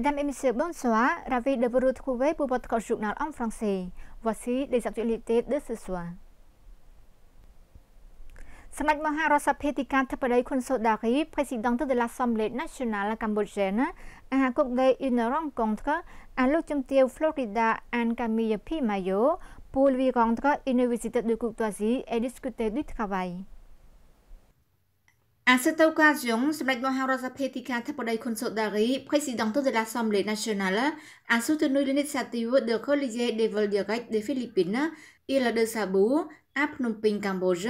Mesdames et messieurs, bonsoir. Ravi de vous retrouver pour votre journal en français. Voici les actualités de ce soir. សម្ដេចមហារដ្ឋសភាទីការធិបតី Khun Sodari, présidente de l'Assemblée nationale cambodgienne, a accordé une rencontre à l'Automne Florida en Camille Pimayo pour lui rendre une visite de courtoisie et discuter du travail. À cette occasion, Samdech Maharat Sapetika Thapodai Khun Sodari, présidente de l'Assemblée nationale, a soutenu l'initiative de relier des vols directs des Philippines, île de Sabu, à Phnom Penh, Cambodge,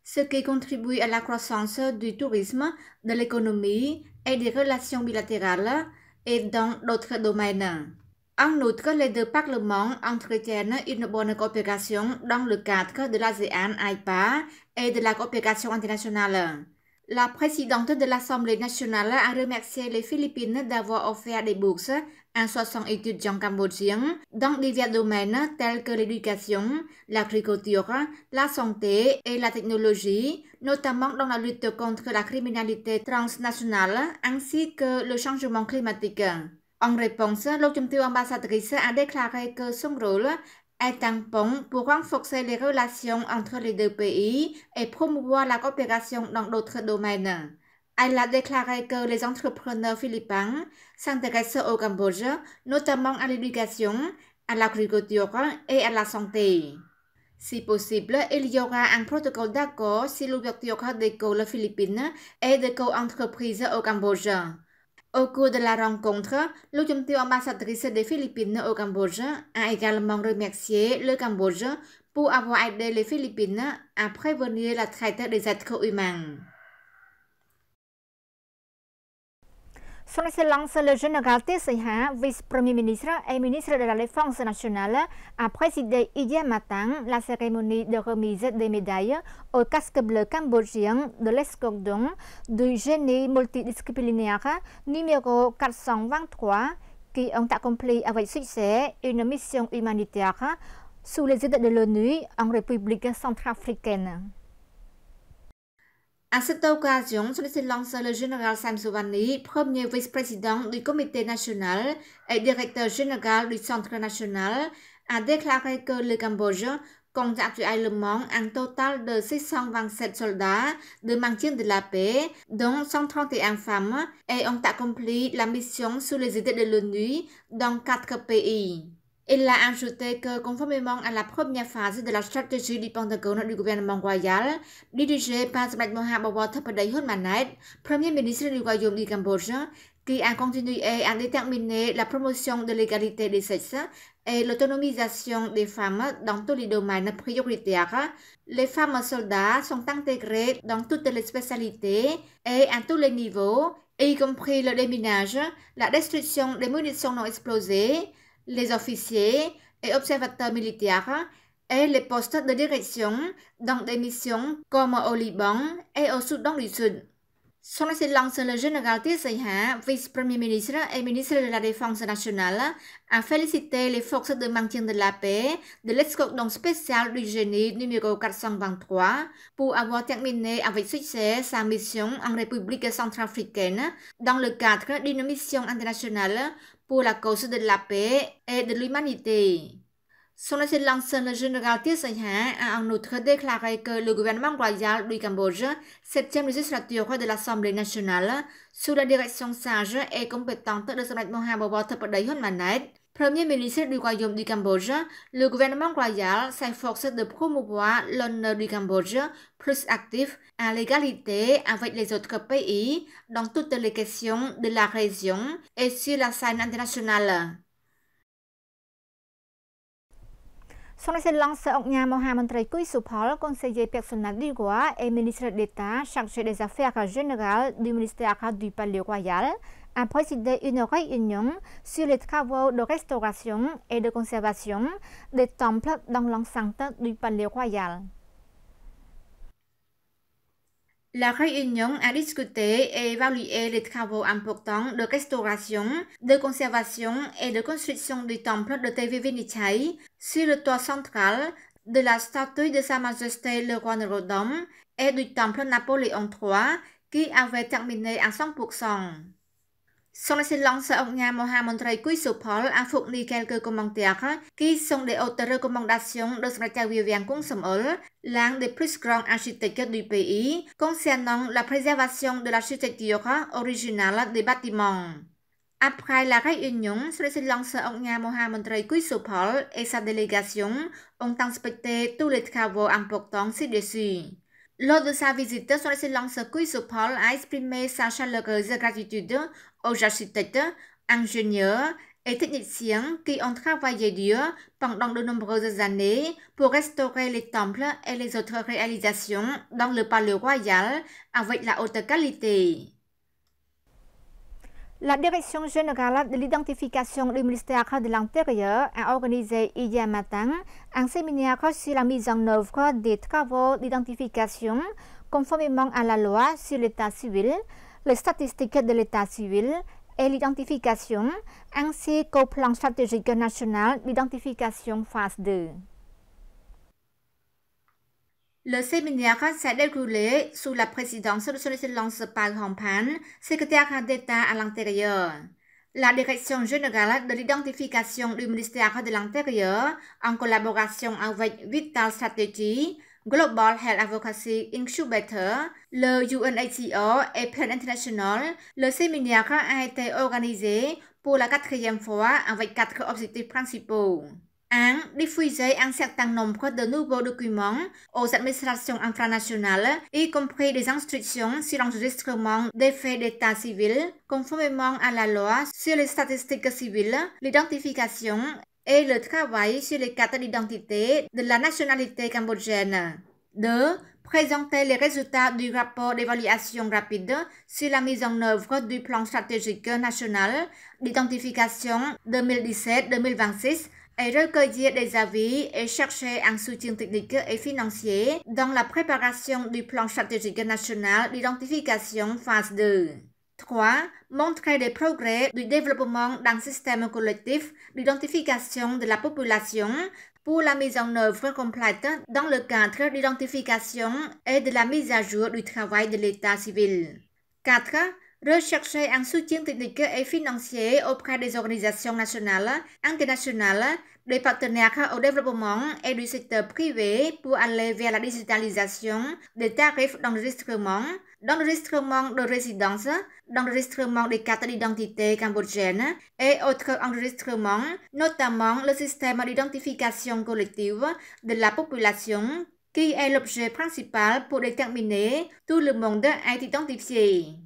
ce qui contribue à la croissance du tourisme, de l'économie et des relations bilatérales et dans d'autres domaines. En outre, les deux parlements entretiennent une bonne coopération dans le cadre de l'ASEAN AIPA et de la coopération internationale. La présidente de l'Assemblée nationale a remercié les Philippines d'avoir offert des bourses à 60 étudiants cambodgiens dans divers domaines tels que l'éducation, l'agriculture, la santé et la technologie, notamment dans la lutte contre la criminalité transnationale ainsi que le changement climatique. En réponse, l'automne ambassadrice a déclaré que son rôle est un pont pour renforcer les relations entre les deux pays et promouvoir la coopération dans d'autres domaines. Elle a déclaré que les entrepreneurs philippins s'intéressent au Cambodge, notamment à l'éducation, à l'agriculture et à la santé. Si possible, il y aura un protocole d'accord sur l'ouverture d'écoles philippines et d'écoles entreprises au Cambodge. Au cours de la rencontre, l'ambassadrice des Philippines au Cambodge a également remercié le Cambodge pour avoir aidé les Philippines à prévenir la traite des êtres humains. Son Excellence le général Tesseha, vice-premier ministre et ministre de la Défense nationale, a présidé hier matin la cérémonie de remise des médailles au casque bleu cambodgien de l'escadron du génie multidisciplinaire numéro 423 qui ont accompli avec succès une mission humanitaire sous les aides de l'ONU en République centrafricaine. À cette occasion, Son Excellence le général Sam Sovani, premier vice-président du Comité national et directeur général du Centre national, a déclaré que le Cambodge compte actuellement un total de 627 soldats de maintien de la paix, dont 131 femmes, et ont accompli la mission sous les aides de l'ONU dans 4 pays. Il a ajouté que, conformément à la première phase de la stratégie du Pentagone du gouvernement royal, dirigée par Samdech Mahabawa Thapodai Hun Manet, premier ministre du Royaume du Cambodge, qui a continué à déterminer la promotion de l'égalité des sexes et l'autonomisation des femmes dans tous les domaines prioritaires, les femmes soldats sont intégrées dans toutes les spécialités et à tous les niveaux, y compris le déminage, la destruction des munitions non explosées, les officiers et observateurs militaires et les postes de direction dans des missions comme au Liban et au Soudan du Sud. Son Excellence le général Tesseha, vice-premier ministre et ministre de la Défense nationale, a félicité les forces de maintien de la paix de l'escadron spécial du génie numéro 423 pour avoir terminé avec succès sa mission en République centrafricaine dans le cadre d'une mission internationale pour la cause de la paix et de l'humanité. Son Excellence le général Tesseha a en outre déclaré que le gouvernement royal du Cambodge, 7e législature de l'Assemblée nationale, sous la direction sage et compétente de Samdech Mahabawa Thapodai Hun Manet, premier ministre du Royaume du Cambodge, le gouvernement royal s'efforce de promouvoir l'honneur du Cambodge plus actif à l'égalité avec les autres pays dans toutes les questions de la région et sur la scène internationale. Son Excellence Ogna Mohamantri Kuisupol, conseiller personnel du roi et ministre d'État chargé des affaires générales du ministère du Palais Royal, a présidé une réunion sur les travaux de restauration et de conservation des temples dans l'enceinte du Palais Royal. La réunion a discuté et évalué les travaux importants de restauration, de conservation et de construction du temple de TV Vinichai sur le toit central de la statue de Sa Majesté le roi Norodom et du temple Napoléon III qui avait terminé à 100%. Son Excellence ông Nga Mohamed Kuisopol a fourni quelques commentaires qui sont des autres recommandations de secrétaire Vivian Consomol, l'un des plus grands architectes du pays, concernant la préservation de l'architecture originale des bâtiments. Après la réunion, Son Excellence ông Nga Mohamed Kuisopol et sa délégation ont inspecté tous les travaux importants ci-dessus. Lors de sa visite, Son Excellence Kuisopol a exprimé sa chaleureuse gratitude aux architectes, ingénieurs et techniciens qui ont travaillé dur pendant de nombreuses années pour restaurer les temples et les autres réalisations dans le palais royal avec la haute qualité. La Direction générale de l'identification du ministère de l'Intérieur a organisé hier matin un séminaire sur la mise en œuvre des travaux d'identification conformément à la loi sur l'état civil, les statistiques de l'état civil et l'identification, ainsi qu'au plan stratégique national d'identification phase 2. Le séminaire s'est déroulé sous la présidence de Son Excellence Park Hong-pan, secrétaire d'État à l'Intérieur. La Direction générale de l'identification du ministère de l'Intérieur, en collaboration avec Vital Strategy, Global Health Advocacy Incubator, le UNHCR et Plan International, le séminaire a été organisé pour la 4e fois avec 4 objectifs principaux. 1. Diffuser un certain nombre de nouveaux documents aux administrations infranationales, y compris des instructions sur l'enregistrement des faits d'état civil, conformément à la loi sur les statistiques civiles, l'identification et le travail sur les cartes d'identité de la nationalité cambodgienne. 2. Présenter les résultats du rapport d'évaluation rapide sur la mise en œuvre du plan stratégique national d'identification 2017-2026 et recueillir des avis et chercher un soutien technique et financier dans la préparation du plan stratégique national d'identification phase 2. 3. Montrer des progrès du développement d'un système collectif d'identification de la population pour la mise en œuvre complète dans le cadre d'identification et de la mise à jour du travail de l'état civil. 4. Rechercher un soutien technique et financier auprès des organisations nationales, internationales, des partenaires au développement et du secteur privé pour aller vers la digitalisation des tarifs d'enregistrement de résidence, d'enregistrement des cartes d'identité cambodgiennes et autres enregistrements, notamment le système d'identification collective de la population, qui est l'objet principal pour déterminer tout le monde est identifié.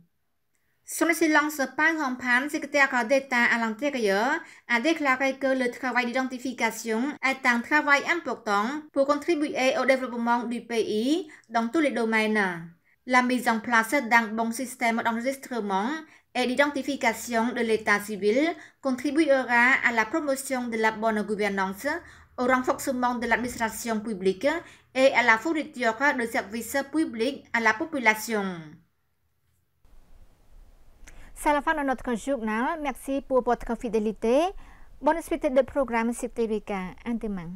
Son Excellence Park Hong-pan, secrétaire d'État à l'Intérieur, a déclaré que le travail d'identification est un travail important pour contribuer au développement du pays dans tous les domaines. La mise en place d'un bon système d'enregistrement et d'identification de l'état civil contribuera à la promotion de la bonne gouvernance, au renforcement de l'administration publique et à la fourniture de services publics à la population. C'est la fin de notre journal. Merci pour votre fidélité. Bonne suite de programme sur TVK. À demain.